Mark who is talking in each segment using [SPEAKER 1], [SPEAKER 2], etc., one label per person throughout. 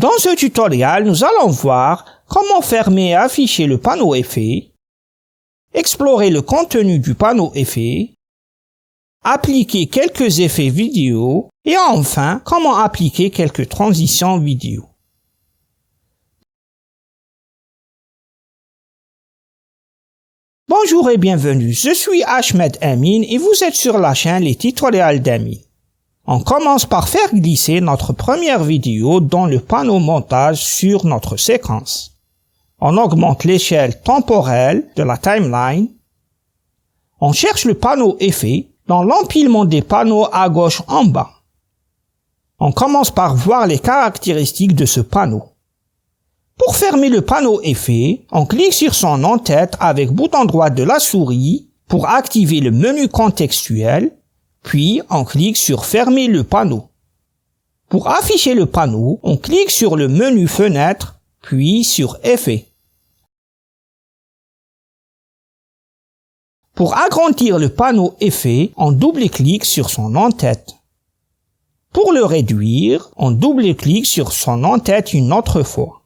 [SPEAKER 1] Dans ce tutoriel, nous allons voir comment fermer et afficher le panneau effet, explorer le contenu du panneau effet, appliquer quelques effets vidéo et enfin, comment appliquer quelques transitions vidéo. Bonjour et bienvenue, je suis Ahmed Amin et vous êtes sur la chaîne Les Tutoriels d'Amin. On commence par faire glisser notre première vidéo dans le panneau montage sur notre séquence. On augmente l'échelle temporelle de la timeline. On cherche le panneau effet dans l'empilement des panneaux à gauche en bas. On commence par voir les caractéristiques de ce panneau. Pour fermer le panneau effet, on clique sur son en-tête avec bouton droit de la souris pour activer le menu contextuel, puis on clique sur fermer le panneau. Pour afficher le panneau, on clique sur le menu fenêtre, puis sur effet. Pour agrandir le panneau effet, on double-clique sur son en-tête. Pour le réduire, on double-clique sur son en-tête une autre fois.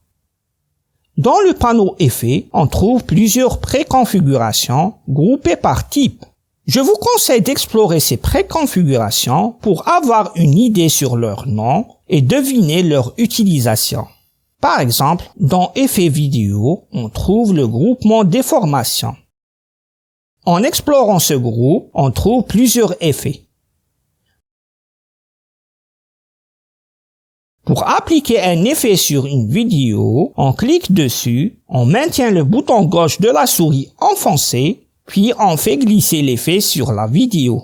[SPEAKER 1] Dans le panneau effet, on trouve plusieurs préconfigurations groupées par type. Je vous conseille d'explorer ces préconfigurations pour avoir une idée sur leur nom et deviner leur utilisation. Par exemple, dans Effets vidéo, on trouve le groupement déformation. En explorant ce groupe, on trouve plusieurs effets. Pour appliquer un effet sur une vidéo, on clique dessus, on maintient le bouton gauche de la souris enfoncé, puis on fait glisser l'effet sur la vidéo.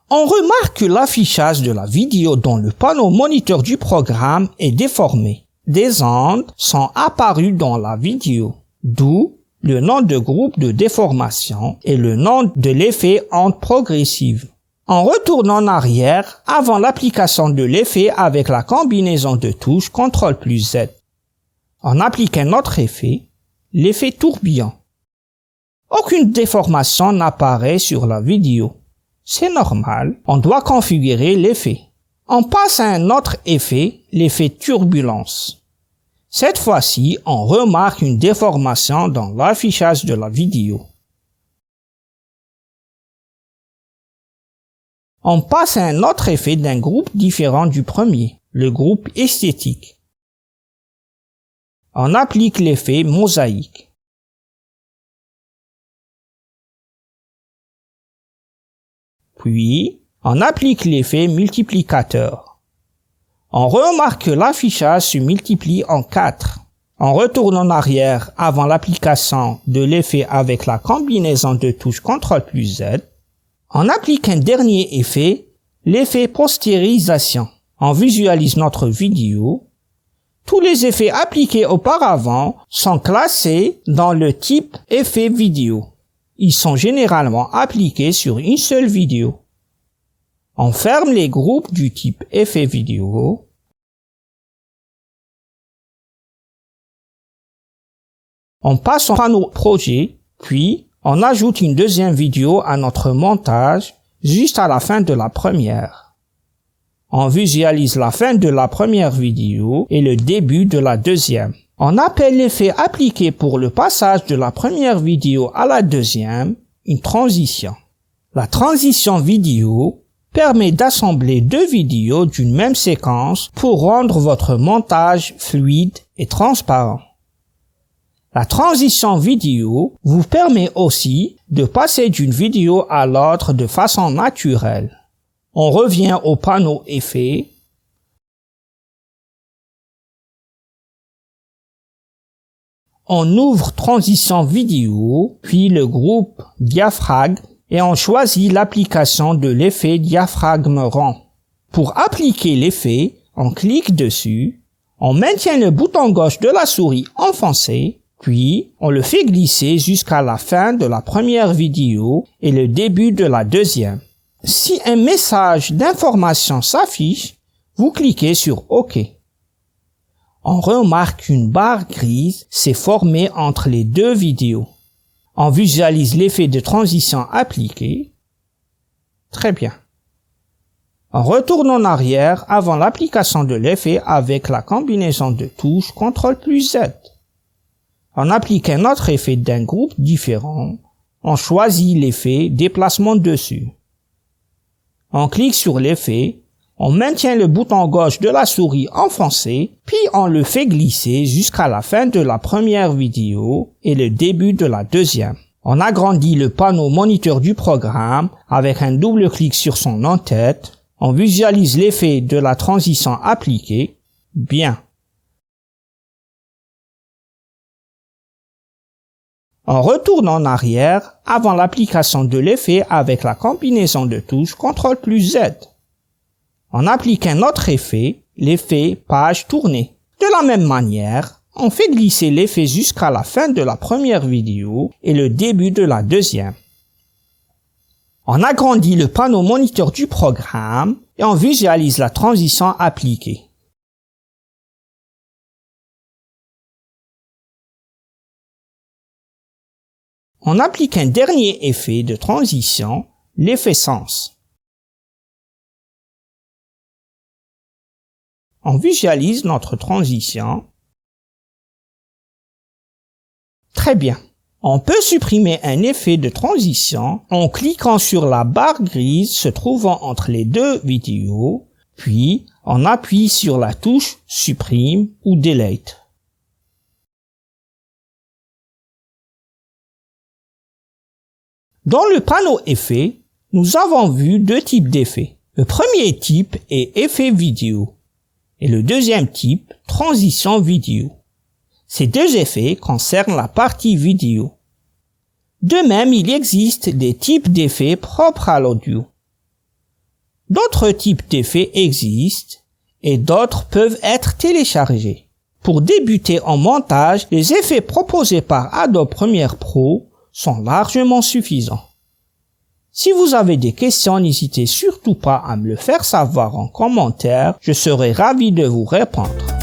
[SPEAKER 1] On remarque que l'affichage de la vidéo dans le panneau moniteur du programme est déformé. Des ondes sont apparues dans la vidéo, d'où le nom de groupe de déformation et le nom de l'effet onde progressive. On retourne en arrière avant l'application de l'effet avec la combinaison de touches CTRL+Z. On applique un autre effet, l'effet tourbillon. Aucune déformation n'apparaît sur la vidéo. C'est normal, on doit configurer l'effet. On passe à un autre effet, l'effet turbulence. Cette fois-ci, on remarque une déformation dans l'affichage de la vidéo. On passe à un autre effet d'un groupe différent du premier, le groupe esthétique. On applique l'effet mosaïque. Puis, on applique l'effet multiplicateur. On remarque que l'affichage se multiplie en 4. On retourne en arrière avant l'application de l'effet avec la combinaison de touches CTRL+Z. On applique un dernier effet, l'effet postérisation. On visualise notre vidéo. Tous les effets appliqués auparavant sont classés dans le type effet vidéo. Ils sont généralement appliqués sur une seule vidéo. On ferme les groupes du type effet vidéo. On passe au panneau projet, puis on ajoute une deuxième vidéo à notre montage juste à la fin de la première. On visualise la fin de la première vidéo et le début de la deuxième. On appelle l'effet appliqué pour le passage de la première vidéo à la deuxième une transition. La transition vidéo permet d'assembler deux vidéos d'une même séquence pour rendre votre montage fluide et transparent. La transition vidéo vous permet aussi de passer d'une vidéo à l'autre de façon naturelle. On revient au panneau effet. On ouvre transition vidéo, puis le groupe diaphragme et on choisit l'application de l'effet diaphragme rond. Pour appliquer l'effet, on clique dessus, on maintient le bouton gauche de la souris enfoncé, puis on le fait glisser jusqu'à la fin de la première vidéo et le début de la deuxième. Si un message d'information s'affiche, vous cliquez sur OK. On remarque qu'une barre grise s'est formée entre les deux vidéos. On visualise l'effet de transition appliqué. Très bien. On retourne en arrière avant l'application de l'effet avec la combinaison de touches CTRL plus Z. On applique un autre effet d'un groupe différent. On choisit l'effet déplacement dessus. On clique sur l'effet, on maintient le bouton gauche de la souris enfoncé, puis on le fait glisser jusqu'à la fin de la première vidéo et le début de la deuxième. On agrandit le panneau moniteur du programme avec un double clic sur son en-tête. On visualise l'effet de la transition appliquée. Bien. On retourne en arrière avant l'application de l'effet avec la combinaison de touches CTRL plus Z. On applique un autre effet, l'effet page tournée. De la même manière, on fait glisser l'effet jusqu'à la fin de la première vidéo et le début de la deuxième. On agrandit le panneau moniteur du programme et on visualise la transition appliquée. On applique un dernier effet de transition, l'effet sens. On visualise notre transition. Très bien. On peut supprimer un effet de transition en cliquant sur la barre grise se trouvant entre les deux vidéos, puis on appuie sur la touche Supprime ou Delete. Dans le panneau Effets, nous avons vu deux types d'effets. Le premier type est effet vidéo et le deuxième type, transition vidéo. Ces deux effets concernent la partie vidéo. De même, il existe des types d'effets propres à l'audio. D'autres types d'effets existent et d'autres peuvent être téléchargés. Pour débuter en montage, les effets proposés par Adobe Premiere Pro sont largement suffisants. Si vous avez des questions, n'hésitez surtout pas à me le faire savoir en commentaire, je serai ravi de vous répondre.